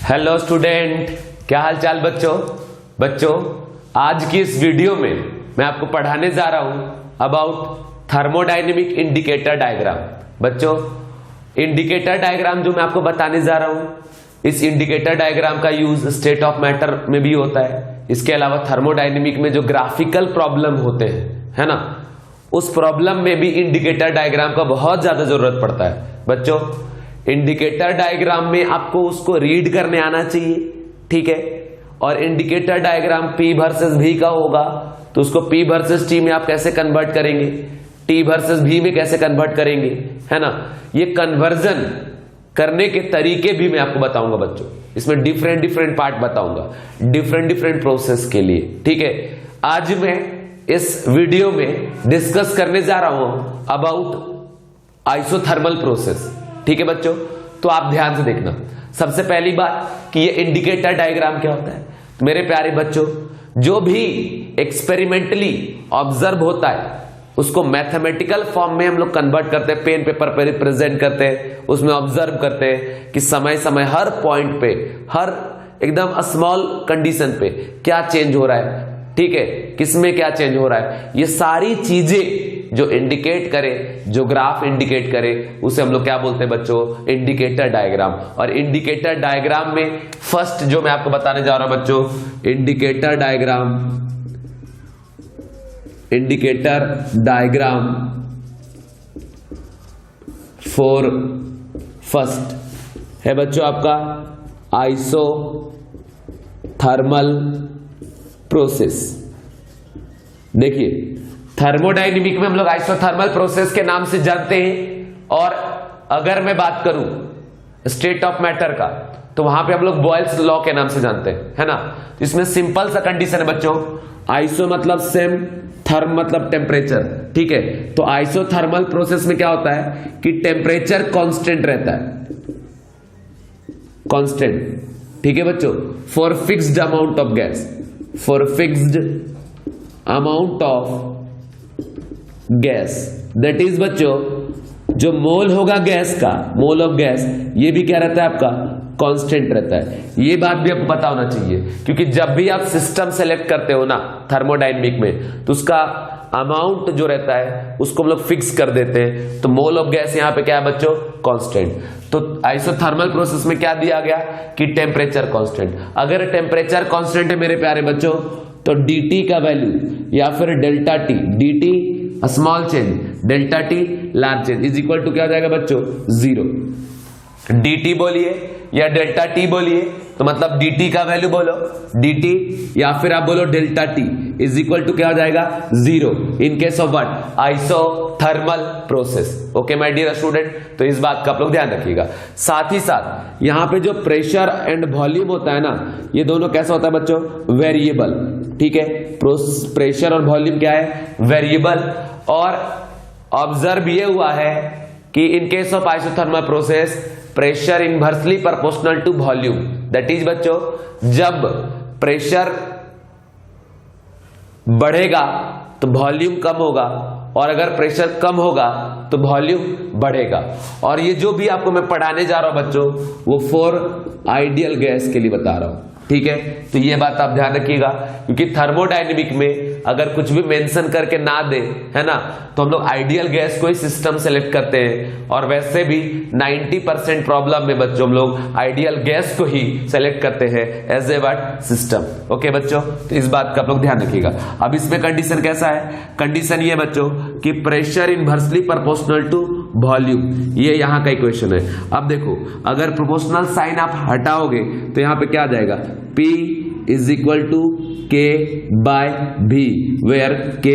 Hello student, क्या हाल चाल बच्चों। आज की इस वीडियो में मैं आपको पढ़ाने जा रहा हूं अबाउट थर्मोडायनेमिक इंडिकेटर डायग्राम। बच्चों, इंडिकेटर डायग्राम जो मैं आपको बताने जा रहा हूं, इस इंडिकेटर डायग्राम का यूज स्टेट ऑफ मैटर में भी होता है। इसके अलावा थर्मोडायनेमिक में जो ग्राफिकल प्रॉब्लम होते हैं, है ना, उस प्रॉब्लम में भी इंडिकेटर डायग्राम का बहुत ज्यादा जरूरत पड़ता है। बच्चों, इंडिकेटर डायग्राम में आपको उसको रीड करने आना चाहिए, ठीक है। और indicator diagram P versus V का होगा, तो उसको P वर्सेस T में आप कैसे कन्वर्ट करेंगे, T वर्सेस V में कैसे कन्वर्ट करेंगे, है ना। ये कन्वर्जन करने के तरीके भी मैं आपको बताऊंगा बच्चों। इसमें डिफरेंट पार्ट बताऊंगा, डिफरेंट प्रोसेस के लिए, ठीक है। आज मैं इस वीडियो में डिस्कस करने जा रहा हूं अबाउट आइसोथर्मल प्रोसेस, ठीक है बच्चों। तो आप ध्यान से देखना। सबसे पहली बात कि ये इंडिकेटर डायग्राम क्या होता है। तो मेरे प्यारे बच्चों, जो भी एक्सपेरिमेंटली ऑब्जर्व होता है उसको मैथमेटिकल फॉर्म में हम लोग कन्वर्ट करते हैं, पेन पेपर पे रिप्रेजेंट करते हैं, उसमें ऑब्जर्व करते हैं कि समय समय हर पॉइंट पे, हर एकदम स्मॉल कंडीशन पे क्या चेंज हो रहा है, ठीक है, किसमें क्या चेंज हो रहा है। ये सारी चीजें जो इंडिकेट करे, जो ग्राफ इंडिकेट करे, उसे हम लोग क्या बोलते हैं बच्चों, इंडिकेटर डायग्राम। और इंडिकेटर डायग्राम में फर्स्ट जो मैं आपको बताने जा रहा हूं बच्चों, इंडिकेटर डायग्राम फॉर फर्स्ट है बच्चों आपका आइसोथर्मल प्रोसेस। देखिए, थर्मोडायनेमिक में हम लोग आइसोथर्मल प्रोसेस के नाम से जानते हैं। और अगर मैं बात करूं स्टेट ऑफ मैटर का, तो वहां पे हम लोग बॉयल्स लॉ के नाम से जानते हैं, है ना। इसमें सिंपल सा कंडीशन है बच्चों, आइसो मतलब सेम, थर्म मतलब टेम्परेचर, ठीक है। तो आइसोथर्मल प्रोसेस में क्या होता है कि टेम्परेचर कांस्टेंट रहता है, कांस्टेंट, ठीक है बच्चों, for fixed amount of gas, for fixed amount of gas, that is बच्चों जो मोल होगा गैस का, मोल ऑफ गैस, ये भी क्या रहता है आपका, कांस्टेंट रहता है। ये बात भी आपको पता होना चाहिए, क्योंकि जब भी आप सिस्टम सेलेक्ट करते हो ना थर्मोडायनेमिक में, तो उसका अमाउंट जो रहता है उसको हम लोग फिक्स कर देते हैं। तो मोल ऑफ गैस यहाँ पे क्या है बच्चों, कांस्टेंट। तो आइसोथर्मल प्रोसेस में क्या दिया गया कि टेम्परेचर कांस्टेंट। अगर टेम्परेचर कांस्टेंट है मेरे प्यारे बच्चों, तो dt का वैल्यू या फिर delta T, dt small change, delta T large change is equal to क्या हो जाएगा बच्चों, 0। dt बोलिए या डेल्टा टी बोलिए, तो मतलब dt का वैल्यू बोलो, dt या फिर आप बोलो delta T is equal to क्या हो जाएगा, 0 in case of what, isothermal process. Okay my dear student, तो इस बात का आप लोग ध्यान रखिएगा। साथ ही साथ यहां पे जो प्रेशर एंड वॉल्यूम होता है ना, ये दोनों कैसा होता है बच्चों, वेरिएबल, ठीक है। प्रेशर और वॉल्यूम क्या है, वेरिएबल। और ऑब्जर्व ये हुआ है कि in case of isothermal process pressure inversely proportional to volume, that is बच्चों जब प्रेशर बढ़ेगा तो वॉल्यूम कम होगा, और अगर प्रेशर कम होगा तो वॉल्यूम बढ़ेगा। और ये जो भी आपको मैं पढ़ाने जा रहा हूं बच्चों, वो फॉर आइडियल गैस के लिए बता रहा हूं, ठीक है। तो ये बात आप ध्यान रखिएगा, क्योंकि थर्मोडायनेमिक में अगर कुछ भी मेंशन करके ना दे, है ना, तो हम लोग आइडियल गैस को ही सिस्टम सेलेक्ट करते हैं। और वैसे भी 90% प्रॉब्लम में बच्चों हम लोग आइडियल गैस को ही सेलेक्ट करते हैं as a what, system. Okay बच्चों, तो इस बात का आप लोग ध्यान रखिएगा। अब इसमें कंडीशन कैसा है, कंडीशन ये बच्चों कि pressure inversely proportional to volume, ये यहां का इक्वेशन है। अब देखो, अगर प्रोपोर्शनल साइन आप हटाओगे तो यहां पे क्या आ जाएगा, P is equal to K by V, where K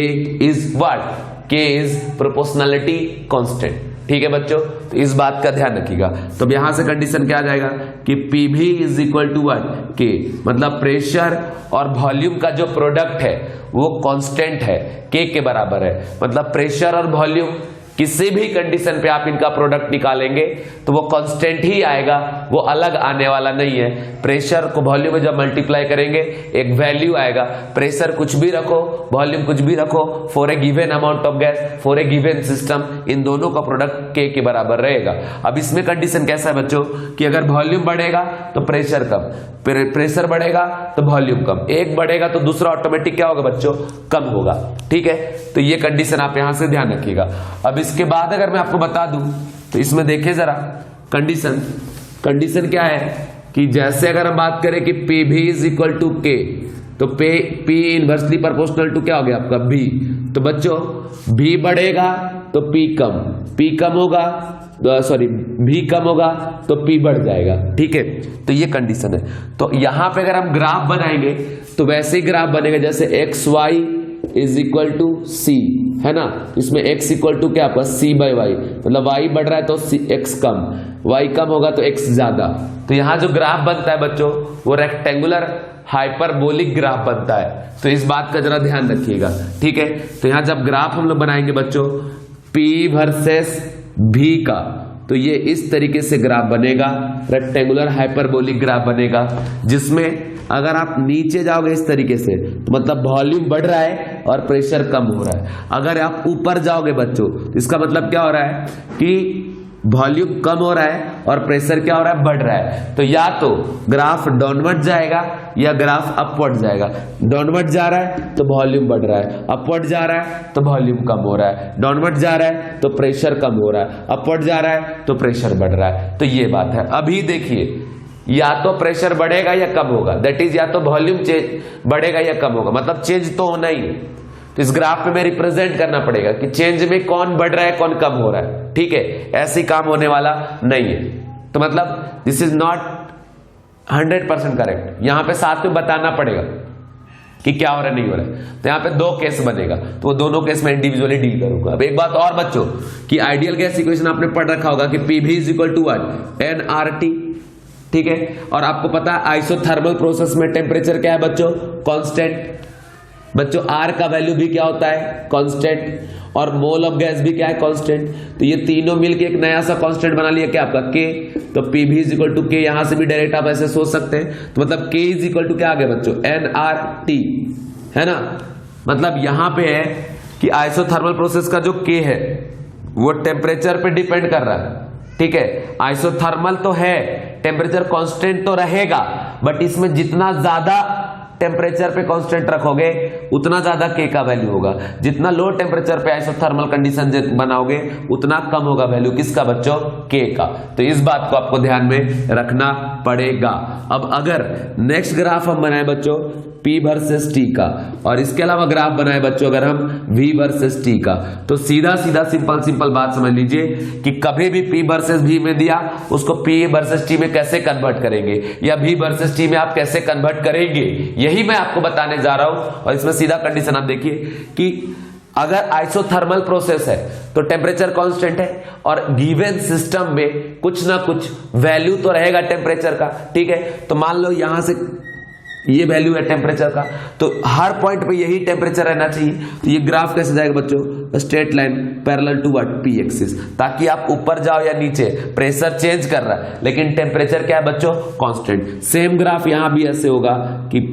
is what, K is proportionality constant, ठीक है बच्चों। तो इस बात का ध्यान रखिएगा। तो यहां से कंडीशन क्या आ जाएगा कि PV is equal to what, K, मतलब प्रेशर और वॉल्यूम का जो प्रोडक्ट है वो कांस्टेंट है, K के बराबर है। मतलब प्रेशर और वॉल्यूम किसी भी कंडीशन पे आप इनका प्रोडक्ट निकालेंगे तो वो कांस्टेंट ही आएगा, वो अलग आने वाला नहीं है। प्रेशर को वॉल्यूम में जब मल्टीप्लाई करेंगे एक वैल्यू आएगा, प्रेशर कुछ भी रखो, वॉल्यूम कुछ भी रखो, for a given amount of gas, for a given system, इन दोनों का प्रोडक्ट K के बराबर रहेगा। अब इसमें कंडीशन कैसा है बच्चों कि अगर वॉल्यूम बढ़ेगा तो प्रेशर कम, प्रेशर बढ़ेगा तो वॉल्यूम कम, एक बढ़ेगा तो दूसरा ऑटोमेटिक क्या होगा बच्चों, कम होगा। ठीक है, तो ये कंडीशन आप यहां से ध्यान रखिएगा। अब इसके बाद अगर मैं आपको बता दूं तो इसमें देखिए जरा कंडीशन क्या है कि जैसे अगर हम बात करें कि P V is equal to के, तो पी इनवर्सली प्रोपोर्शनल टू क्या हो गया आपका भी। तो बच्चों भी बढ़ेगा तो पी कम होगा, सॉरी भी कम होगा तो पी बढ़ जाएगा। ठीक है, तो ये कंडीशन है। तो यहां पे अगर हम ग्राफ बनाएंगे तो वैसे ही ग्राफ बनेगा जैसे X Y is equal to C, है ना। इसमें x इक्वल टू क्या आपका c बाई वाई, मतलब y बढ़ रहा है तो x कम, y कम होगा तो x ज्यादा। तो यहां जो ग्राफ बनता है बच्चों वो रेक्टेंगुलर हाइपरबोलिक ग्राफ बनता है, तो इस बात का जरा ध्यान रखिएगा। ठीक है, तो यहां जब ग्राफ हम लोग बनाएंगे बच्चों P वर्सेस V का, तो ये इस तरीके से ग्राफ बनेगा, रेक्टेंगुलर हाइपरबोलिक ग्राफ बनेगा, जिसमें अगर आप नीचे जाओगे इस तरीके से तो मतलब वॉल्यूम बढ़ रहा है और प्रेशर कम हो रहा है। अगर आप ऊपर जाओगे बच्चों तो इसका मतलब क्या हो रहा है कि वॉल्यूम कम हो रहा है और प्रेशर क्या हो रहा है, बढ़ रहा है। तो या तो ग्राफ डाउनवर्ड जाएगा या ग्राफ अपवर्ड जाएगा। डाउनवर्ड जा रहा है तो वॉल्यूम बढ़ रहा है, अपवर्ड जा रहा है तो वॉल्यूम कम हो रहा है, डाउनवर्ड जा रहा है तो प्रेशर कम हो रहा है, अपवर्ड जा रहा है तो प्रेशर बढ़ रहा है। तो ये बात है। अभी देखिए या तो प्रेशर बढ़ेगा या कम होगा, दैट इज या तो वॉल्यूम चेंज बढ़ेगा या कम होगा, मतलब चेंज तो होना ही है। तो इस ग्राफ में रिप्रेजेंट करना पड़ेगा कि चेंज में कौन बढ़ रहा है कौन कम हो रहा है। ठीक है, ऐसे ही काम होने वाला नहीं है। तो मतलब दिस इज नॉट 100% करेक्ट, यहां पे साथ में बताना पड़ेगा कि क्या हो रहा है नहीं हो रहा है। तो यहां पे दो केस बनेगा, तो वो दोनों केस में इंडिविजुअली डील करूंगा। अब एक बात और बच्चों कि आइडियल गैस इक्वेशन आपने पढ़ रखा होगा कि P V is equal to what, nRT। ठीक है, और आपको पता है आइसोथर्मल प्रोसेस में टेम्परेचर क्या है बच्चों, कांस्टेंट। बच्चों आर का वैल्यू भी क्या होता है, कांस्टेंट, और मोल ऑफ गैस भी क्या है, कांस्टेंट। तो ये तीनों मिलके एक नया सा कांस्टेंट बना लिया क्या आपका के। तो P V is equal to के, यहां से भी डायरेक्ट आप ऐसे सोच सकते हैं। तो मतलब के इज इक्वल टू क्या आ गया बच्चों, nRT, है ना। मतलब यहां पे है कि आइसोथर्मल प्रोसेस का जो के है वो टेम्परेचर पे डिपेंड कर रहा है। ठीक है, आइसोथर्मल तो है, टेम्परेचर कांस्टेंट तो रहेगा, बट इसमें जितना ज्यादा टेम्परेचर पे कांस्टेंट रखोगे उतना ज्यादा के का वैल्यू होगा, जितना लो टेम्परेचर पे आइसोथर्मल कंडीशन बनाओगे उतना कम होगा वैल्यू किसका बच्चों, के का। तो इस बात को आपको ध्यान में रखना पड़ेगा। अब अगर नेक्स्ट ग्राफ हम बनाए बच्चों P वर्सेस T का, और इसके अलावा ग्राफ बनाए बच्चों अगर हम V वर्सेस T का, तो सीधा सीधा सिंपल बात समझ लीजिए कि कभी भी P वर्सेस V में दिया उसको P वर्सेस T में कैसे कन्वर्ट करेंगे, या V वर्सेस T में आप कैसे कन्वर्ट करेंगे, यही मैं आपको बताने जा रहा हूं। और इसमें सीधा कंडीशन आप देखिए कि अगर आइसोथर्मल प्रोसेस है तो टेम्परेचर कांस्टेंट है, और गिवन सिस्टम में कुछ ना कुछ वैल्यू तो रहेगा टेम्परेचर का। ठीक है, तो मान लो यहां से ये वैल्यू है टेम्परेचर का, तो हर पॉइंट पे यही टेम्परेचर रहना चाहिए। तो ये ग्राफ कैसे जाएगा बच्चों, straight line parallel to what, P axis, ताकि आप ऊपर जाओ या नीचे प्रेशर चेंज कर रहा है लेकिन टेम्परेचर क्या है बच्चों, कांस्टेंट। सेम ग्राफ यहां भी ऐसे होगा कि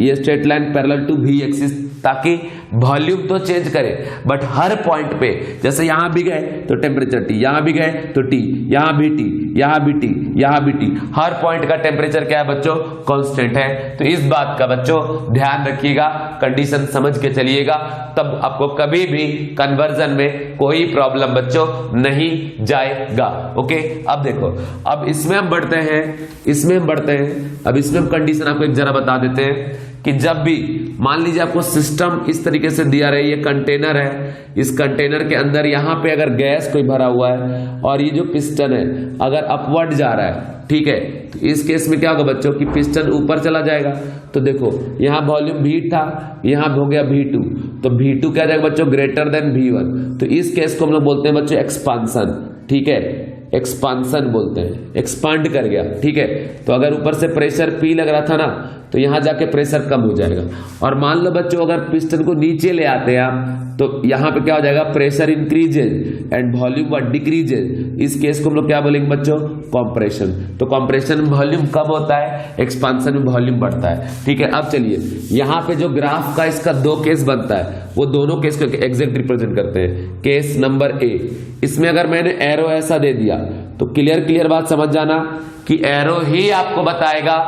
ये straight line parallel to V axis, ताकि वॉल्यूम तो चेंज करे बट हर पॉइंट पे, जैसे यहां भी गए तो टेम्परेचर टी, यहां भी गए तो टी, यहां भी टी, यहां भी टी, यहां भी टी, हर पॉइंट का टेम्परेचर क्या है बच्चों, कांस्टेंट है। तो इस बात का बच्चों ध्यान रखिएगा, कंडीशन समझ के चलिएगा, तब आपको कभी भी कन्वर्जन में कोई प्रॉब्लम बच्चों नहीं जाएगा। ओके, अब देखो, अब इसमें हम बढ़ते हैं, अब इसमें हम कंडीशन आपको एक जरा बता देते हैं कि जब भी मान लीजिए आपको सिस्टम इस तरीके से दिया रहे, ये कंटेनर है, इस कंटेनर के अंदर यहां पे अगर गैस कोई भरा हुआ है और ये जो पिस्टन है अगर अपवर्ड जा रहा है, ठीक है, तो इस केस में क्या होगा बच्चों कि पिस्टन ऊपर चला जाएगा। तो देखो यहां वॉल्यूम V था, यहां हो गया V2, तो V2 क्या जाएगा बच्चों, ग्रेटर देन V1। तो इस केस को हम लोग बोलते हैं बच्चों एक्सपांसन। ठीक है, एक्सपांसन बोलते हैं, एक्सपांड कर गया। ठीक है, तो अगर ऊपर से प्रेशर P लग रहा था ना, तो यहां जाके प्रेशर कम हो जाएगा। और मान लो बच्चों अगर पिस्टन को नीचे ले आते हैं आप, तो यहां पे क्या हो जाएगा, pressure increases and volume what decreases. इस केस को हम लोग क्या बोलेंगे बच्चों, कंप्रेशन। तो कंप्रेशन में वॉल्यूम कम होता है, एक्सपांशन में वॉल्यूम बढ़ता है। ठीक है, अब चलिए यहां पे जो ग्राफ का इसका दो केस बनता है, वो दोनों केस को एग्जैक्ट रिप्रेजेंट करते हैं। केस नंबर ए, इसमें अगर मैंने एरो ऐसा दे दिया तो क्लियर बात समझ जाना कि एरो ही आपको बताएगा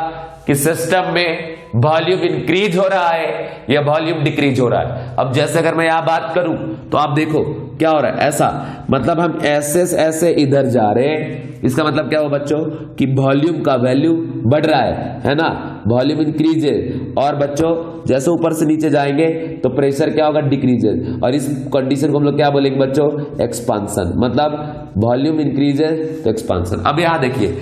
कि सिस्टम में वॉल्यूम इंक्रीज हो रहा है या वॉल्यूम डिक्रीज हो रहा है। अब जैसे अगर मैं यहां बात करूं तो आप देखो क्या हो रहा है, ऐसा मतलब हम ऐसे इधर जा रहे हैं, इसका मतलब क्या हो बच्चों कि वॉल्यूम का वैल्यू बढ़ रहा है ना, वॉल्यूम इंक्रीजेज। और बच्चों जैसे ऊपर से नीचे जाएंगे तो प्रेशर क्या होगा, डिक्रीजेज। और इस कंडीशन को हम लोग क्या बोलेंगे बच्चों, एक्सपांशन। मतलब वॉल्यूम इंक्रीजेज तो एक्सपांशन। अब यहां देखिए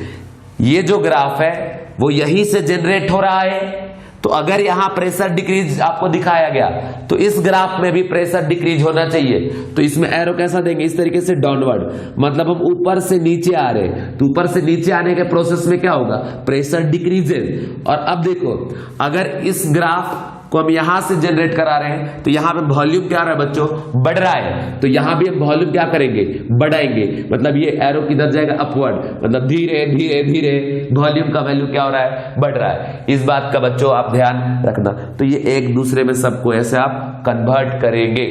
ये जो ग्राफ है वो यहीं से जनरेट हो रहा है, तो अगर यहां प्रेशर डिक्रीज आपको दिखाया गया तो इस ग्राफ में भी प्रेशर डिक्रीज होना चाहिए। तो इसमें एरो कैसा देंगे, इस तरीके से डाउनवर्ड, मतलब हम ऊपर से नीचे आ रहे हैं, तो ऊपर से नीचे आने के प्रोसेस में क्या होगा, प्रेशर डिक्रीजेज। और अब देखो अगर इस ग्राफ को हम यहां से जनरेट करा रहे हैं तो यहां पे वॉल्यूम क्या आ रहा है बच्चों, बढ़ रहा है, तो यहां भी हम वॉल्यूम क्या करेंगे, बढ़ाएंगे। मतलब ये एरो किधर जाएगा, अपवर्ड, मतलब धीरे धीरे धीरे वॉल्यूम का वैल्यू क्या हो रहा है, बढ़ रहा है। इस बात का बच्चों आप ध्यान रखना। तो ये एक दूसरे में सबको ऐसे आप कन्वर्ट करेंगे।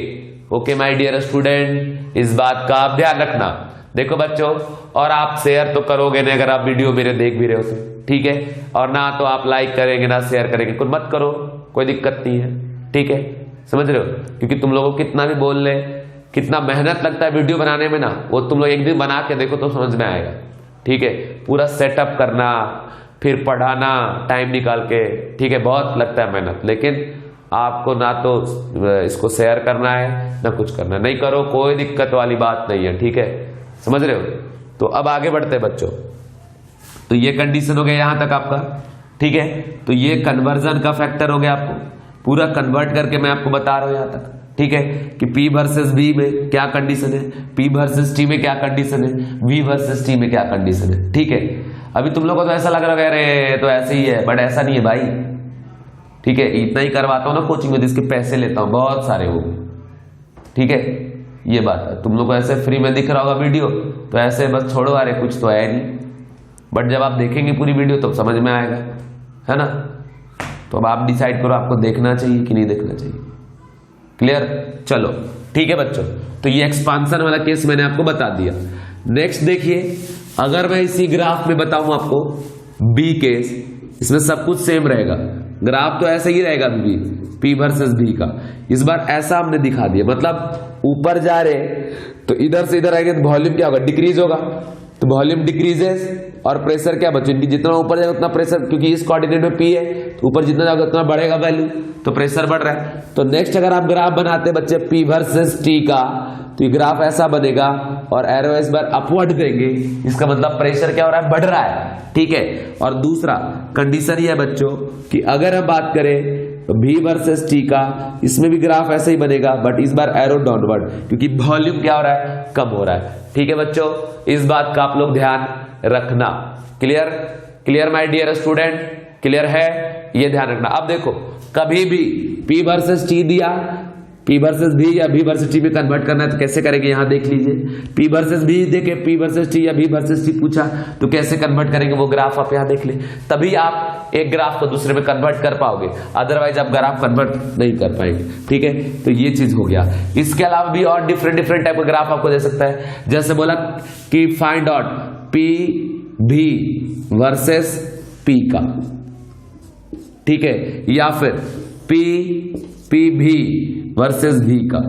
ओके माय डियर स्टूडेंट, इस बात का आप ध्यान रखना। देखो बच्चों, और आप शेयर तो करोगे नहीं अगर आप वीडियो मेरे देख भी रहे हो तो, ठीक है, और ना तो आप लाइक करेंगे ना शेयर करेंगे, कुछ मत करो, कोई दिक्कत नहीं है। ठीक है, समझ रहे हो, क्योंकि तुम लोगों को कितना भी बोल ले, कितना मेहनत लगता है वीडियो बनाने में ना, वो तुम लोग एक दिन बना के देखो तो समझ में आएगा। ठीक है, पूरा सेटअप करना, फिर पढ़ाना टाइम निकाल के, ठीक है, बहुत लगता है मेहनत, लेकिन आपको ना तो इसको शेयर करना है ना कुछ करना है, नहीं करो कोई दिक्कत वाली बात नहीं है। ठीक है, समझ रहे हो। तो अब आगे बढ़ते हैं बच्चों। तो ये कंडीशन हो गया यहां तक आपका। ठीक है, तो ये कन्वर्जन का फैक्टर हो गया, आपको पूरा कन्वर्ट करके मैं आपको बता रहा हूं यहां तक। ठीक है, कि P वर्सेस V में क्या कंडीशन है, P वर्सेस T में क्या कंडीशन है, V वर्सेस T में क्या कंडीशन है। ठीक है, अभी तुम लोगों को तो ऐसा लग रहा है अरे तो ऐसे ही है, बट ऐसा नहीं है भाई। ठीक है, इतना ही करवाता हूं ना कोचिंग में, इसके पैसे लेता हूं बहुत सारे वो। ठीक है, ये बात है, तुम लोग को ऐसे फ्री में दिख रहा होगा वीडियो तो ऐसे बस छोड़ो, अरे कुछ तो है नहीं, बट जब आप देखेंगे पूरी वीडियो तो समझ में आएगा, है ना। तो अब आप डिसाइड करो आपको देखना चाहिए कि नहीं देखना चाहिए। क्लियर, चलो ठीक है बच्चों। तो ये एक्सपांशन वाला केस मैंने आपको बता दिया। नेक्स्ट देखिए, अगर मैं इसी ग्राफ में बताऊं आपको बी केस, इसमें सब कुछ सेम रहेगा, ग्राफ तो ऐसा ही रहेगा बी, P वर्सेस V का। इस बार ऐसा हमने दिखा दिया, मतलब ऊपर जा रहे तो इधर से इधर आएंगे तो वॉल्यूम क्या होगा, डिक्रीज होगा, तो वॉल्यूम डिक्रीजेस। और प्रेशर क्या बच्चों, जितना ऊपर जाएगा उतना प्रेशर, क्योंकि इस कोऑर्डिनेट में P है तो ऊपर जितना जाएगा उतना बढ़ेगा वैल्यू, तो प्रेशर बढ़ रहा है। तो नेक्स्ट अगर आप ग्राफ बनाते बच्चे P वर्सेस T का, तो ये ग्राफ ऐसा बनेगा और एरो इस बार अपवर्ड देंगे, इसका मतलब प्रेशर क्या हो रहा है, बढ़ रहा है। ठीक है, और दूसरा कंडीशन ये है बच्चों कि अगर हम बात करें V वर्सेस T का, इसमें भी ग्राफ ऐसे ही बनेगा, बट इस बार एरो डाउनवर्ड, क्योंकि वॉल्यूम क्या हो रहा है, कम हो रहा है। ठीक है बच्चों, इस बात का आप लोग ध्यान रखना। Clear, clear my dear student, clear है, ये ध्यान रखना। अब देखो कभी भी P वर्सेस T दिया, P वर्सेस V या V वर्सेस T में कन्वर्ट करना है तो कैसे करेंगे, यहां देख लीजिए। P वर्सेस V देके P वर्सेस T या V वर्सेस T पूछा तो कैसे कन्वर्ट करेंगे, वो ग्राफ आप यहां देख ले, तभी आप एक ग्राफ को दूसरे में कन्वर्ट कर पाओगे, अदरवाइज आप ग्राफ कन्वर्ट नहीं कर पाएंगे। ठीक है, तो ये चीज हो गया। इसके अलावा भी और डिफरेंट टाइप का ग्राफ आपको दे सकता है, जैसे बोला कि find out P V versus P का, ठीक है, या फिर P V वर्सेस V का।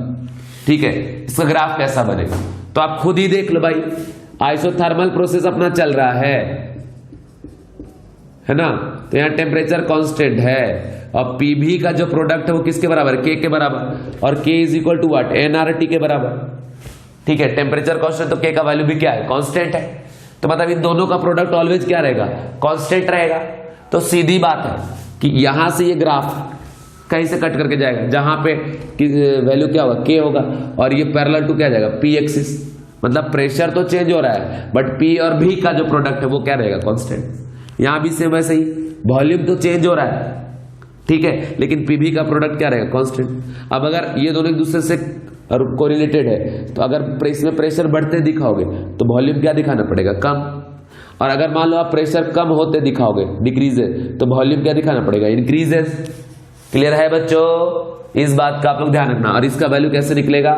ठीक है, इसका ग्राफ कैसा बनेगा तो आप खुद ही देख लो भाई, आइसोथर्मल प्रोसेस अपना चल रहा है ना, तो यहां टेम्परेचर कांस्टेंट है और PV का जो प्रोडक्ट है वो किसके बराबर, K के बराबर, और K is equal to what, nRT के बराबर। ठीक है, टेम्परेचर कांस्टेंट तो K का वैल्यू भी क्या है, कांस्टेंट है, तो मतलब इन दोनों का प्रोडक्ट ऑलवेज क्या रहेगा, कांस्टेंट रहेगा। तो सीधी बात है कि यहां से ये ग्राफ कहीं से कट करके जाएगा, जहां पे वैल्यू क्या होगा, K होगा, और ये पैरेलल टू क्या जाएगा, P एक्सिस, मतलब प्रेशर तो चेंज हो रहा है बट P और V का जो प्रोडक्ट है वो क्या रहेगा, कांस्टेंट। यहां भी सेम वैसे ही, वॉल्यूम तो चेंज हो रहा है, ठीक है, लेकिन PV का प्रोडक्ट क्या रहेगा, कांस्टेंट। अब अगर ये दोनों एक दूसरे से और कोरिलेटेड है, तो अगर इसमें प्रेशर बढ़ते दिखाओगे तो वॉल्यूम क्या दिखाना पड़ेगा, कम। और अगर मान लो आप प्रेशर कम होते दिखाओगे, डिक्रीजेज, तो वॉल्यूम क्या दिखाना पड़ेगा, इंक्रीजेज। क्लियर है बच्चों, इस बात का आप लोग ध्यान रखना। और इसका वैल्यू कैसे निकलेगा,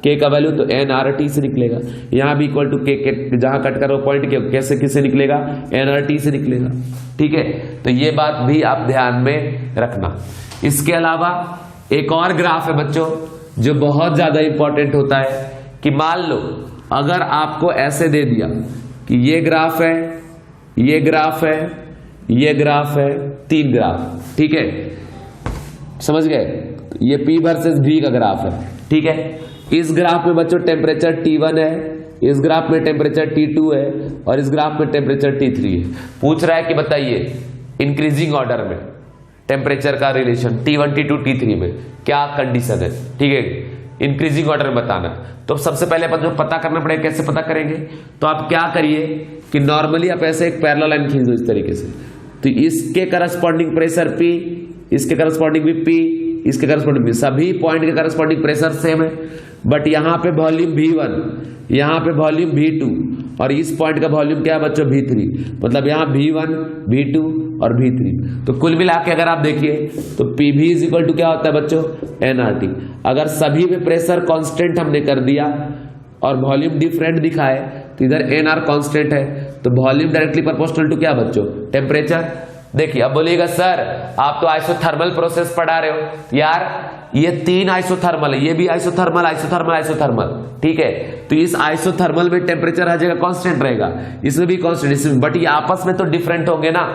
के का वैल्यू तो nRT से निकलेगा, यहाँ भी इक्वल टू के, जहां कट करो पॉइंट के, कैसे किससे निकलेगा, nRT से निकलेगा। ठीक है, तो ये बात भी आप ध्यान में रखना। इसके अलावा एक और ग्राफ है बच्चों जो बहुत ज्यादा इंपॉर्टेंट होता है, कि मान लो अगर आपको ऐसे दे दिया कि ये ग्राफ है, ये ग्राफ है, ये ग्राफ है, 3 ग्राफ, ठीक है, समझ गए, ये P वर्सेस V का ग्राफ है। ठीक है, इस ग्राफ में बच्चों टेम्परेचर T1 है, इस ग्राफ में टेम्परेचर T2 है, और इस ग्राफ में टेम्परेचर T3 है। पूछ रहा है कि बताइए इंक्रीजिंग ऑर्डर में टेम्परेचर का रिलेशन T1 T2 T3 में क्या कंडीशन है। ठीक है, इंक्रीजिंग ऑर्डर में बताना। तो सबसे पहले अपन जो पता करना पड़ेगा, कैसे पता करेंगे, तो आप क्या करिए कि नॉर्मली आप ऐसे एक पैरेलल लाइन खींच दो इस तरीके से, तो इसके करस्पॉन्डिंग प्रेशर P, इसके करस्पॉन्डिंग भी P, इसके करस्पॉन्डिंग भी, सभी पॉइंट के करस्पॉन्डिंग प्रेशर सेम है, बट यहां पे वॉल्यूम V1, यहां पे वॉल्यूम V2, और इस पॉइंट का वॉल्यूम क्या है बच्चों, V3। मतलब यहां V1, V2 और V3। तो कुल मिला के अगर आप देखिए तो PV इज इक्वल टू क्या होता है बच्चों, nRT। अगर सभी में प्रेशर कांस्टेंट हमने कर दिया और वॉल्यूम डिफरेंट दिखाए, तो इधर nR कांस्टेंट है, तो वॉल्यूम डायरेक्टली प्रोपोर्शनल टू क्या बच्चों, टेम्परेचर। देखिए अब बोलिएगा सर आप तो आइसोथर्मल प्रोसेस पढ़ा रहे हो, यार ये 3 आइसोथर्मल है, ये भी आइसोथर्मल, आइसोथर्मल, आइसोथर्मल। ठीक है, तो इस आइसोथर्मल में टेम्परेचर हर जगह कांस्टेंट रहेगा, इसमें भी कांस्टेंट, इसमें, बट ये आपस में तो डिफरेंट होंगे ना।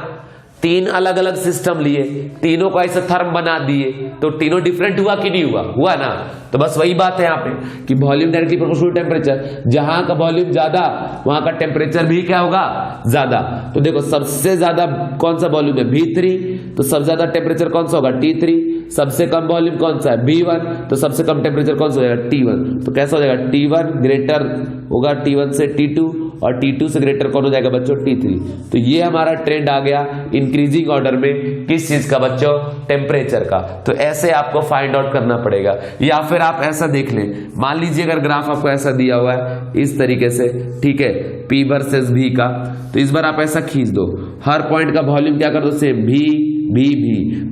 3 अलग अलग सिस्टम लिए, तीनों को आइसोथर्म बना दिए, तो तीनों डिफरेंट हुआ कि नहीं हुआ, हुआ ना। तो बस वही बात है यहाँ पे कि वॉल्यूम डायरेक्टली प्रोपोर्शनल टेम्परेचर, जहां का वॉल्यूम ज्यादा वहां का टेम्परेचर भी क्या होगा, ज्यादा। तो देखो सबसे ज्यादा कौन सा वॉल्यूम है, V3, तो सबसे ज्यादा टेम्परेचर कौन सा होगा, T3। सबसे कम वॉल्यूम कौन सा है, V1, तो सबसे कम टेम्परेचर कौन सा हो जाएगा, T1। तो कैसा हो जाएगा, T1 ग्रेटर होगा T1 से T2, और T2 से ग्रेटर कौन हो जाएगा बच्चों, T3। तो ये हमारा ट्रेंड आ गया इंक्रीजिंग ऑर्डर में, किस चीज का बच्चों, टेम्परेचर का। तो ऐसे आपको फाइंड आउट करना पड़ेगा, या फिर आप ऐसा देख लें, मान लीजिए अगर ग्राफ आपको ऐसा दिया हुआ है इस तरीके से, ठीक है, P वर्सेस V का, तो इस बार आप ऐसा खींच दो, हर पॉइंट का वॉल्यूम क्या कर दो, सेम V,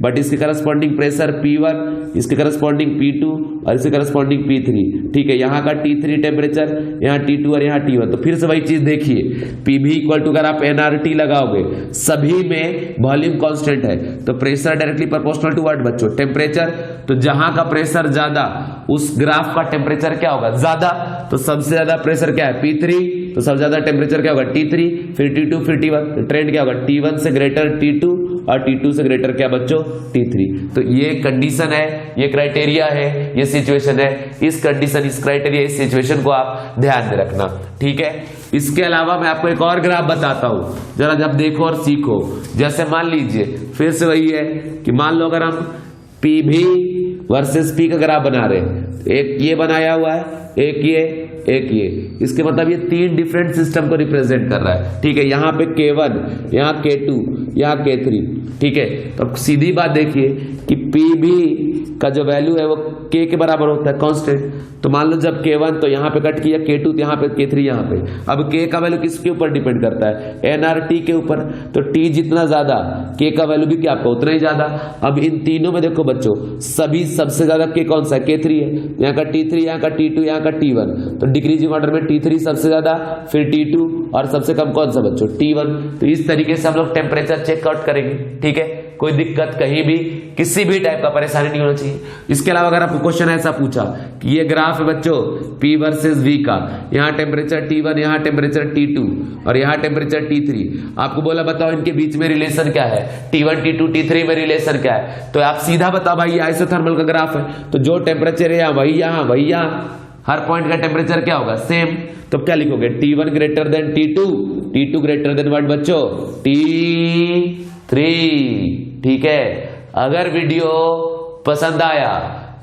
बट इसके करस्पॉन्डिंग प्रेशर P1, इसके करस्पॉन्डिंग P2 और इसके करस्पॉन्डिंग P3। ठीक है, यहाँ का T3 टेम्परेचर, यहाँ T2 और यहाँ T1। तो फिर से वही चीज देखिए, PV इक्वल टू अगर आप nRT लगाओगे, सभी में वॉल्यूम कांस्टेंट है, तो pressure directly proportional to what बच्चों, टेम्परेचर। तो जहां का प्रेशर ज्यादा उस ग्राफ का टेम्परेचर क्या होगा, ज्यादा। तो सबसे ज्यादा प्रेशर क्या है, P3, तो सबसे ज्यादा टेम्परेचर क्या होगा, T3, फिर T2, फिर T1। तो ट्रेंड क्या होगा, T1 से ग्रेटर T2 और T2 से ग्रेटर क्या बच्चों, T3। तो ये कंडीशन है, ये क्राइटेरिया है, ये सिचुएशन है। इस कंडीशन, इस क्राइटेरिया, इस सिचुएशन को आप ध्यान में रखना। ठीक है, इसके अलावा मैं आपको एक और ग्राफ बताता हूं, जरा जब देखो और सीखो। जैसे मान लीजिए फिर से वही है कि मान लो अगर हम PV वर्सेस P का ग्राफ बना रहे हैं, एक ये बनाया हुआ है, एक ये, इसके मतलब ये 3 डिफरेंट सिस्टम को रिप्रेजेंट कर रहा है। ठीक है, यहाँ पे K1, यहाँ K2, यहाँ K3। ठीक है, तो सीधी बात देखिए कि PV का जो वैल्यू है वो K के बराबर होता है, कांस्टेंट। तो मान लो जब K1 तो यहाँ पे कट किया, K2 तो यहाँ पे, K3 यहाँ पे। अब K का वैल्यू किसके ऊपर डिपेंड करता है, nRT के ऊपर। तो T जितना ज्यादा, K का वैल्यू भी क्या आपका उतना ही ज्यादा। अब इन तीनों में देखो बच्चों, सभी सबसे ज्यादा K कौन सा है, K3 है, यहाँ का T3, यहाँ का T2, यहाँ का T1। तो डिक्रीजिंग ऑर्डर में T3 सबसे ज्यादा, फिर T2 और सबसे कम कौन सा बच्चों, T1। तो इस तरीके से हम लोग टेम्परेचर चेकआउट करेंगे। ठीक है, कोई दिक्कत कहीं भी किसी भी टाइप का परेशानी नहीं होना चाहिए। इसके अलावा अगर आपको क्वेश्चन ऐसा पूछा कि ये ग्राफ है बच्चों P वर्सेस V का, यहाँ टेम्परेचर T1, यहाँ टेम्परेचर T2 और यहाँ टेम्परेचर T3, आपको बोला बताओ इनके बीच में रिलेशन क्या है, T1 T2 T3 में रिलेशन क्या है। तो आप सीधा बताओ भाई ये आइसोथर्मल का ग्राफ है, तो जो टेम्परेचर है यहाँ वही यहाँ वही यहाँ, हर पॉइंट का टेम्परेचर क्या होगा, सेम। तो क्या लिखोगे, T1 greater than T2, T2 greater than what बच्चों, T3। ठीक है, अगर वीडियो पसंद आया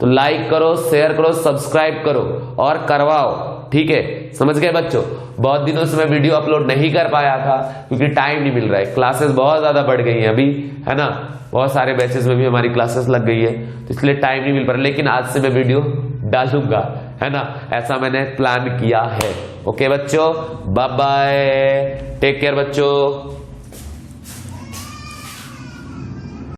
तो लाइक करो, शेयर करो, सब्सक्राइब करो और करवाओ। ठीक है, समझ गए बच्चों। बहुत दिनों से मैं वीडियो अपलोड नहीं कर पाया था क्योंकि टाइम नहीं मिल रहा है, क्लासेस बहुत ज्यादा बढ़ गई हैं अभी, है ना, बहुत सारे बैचेस में भी हमारी क्लासेस लग गई है, तो इसलिए टाइम नहीं मिल पा रहा। लेकिन आज से मैं वीडियो डालूंगा, है ना, ऐसा मैंने प्लान किया है। ओके बच्चों, बाय बाय, टेक केयर बच्चों।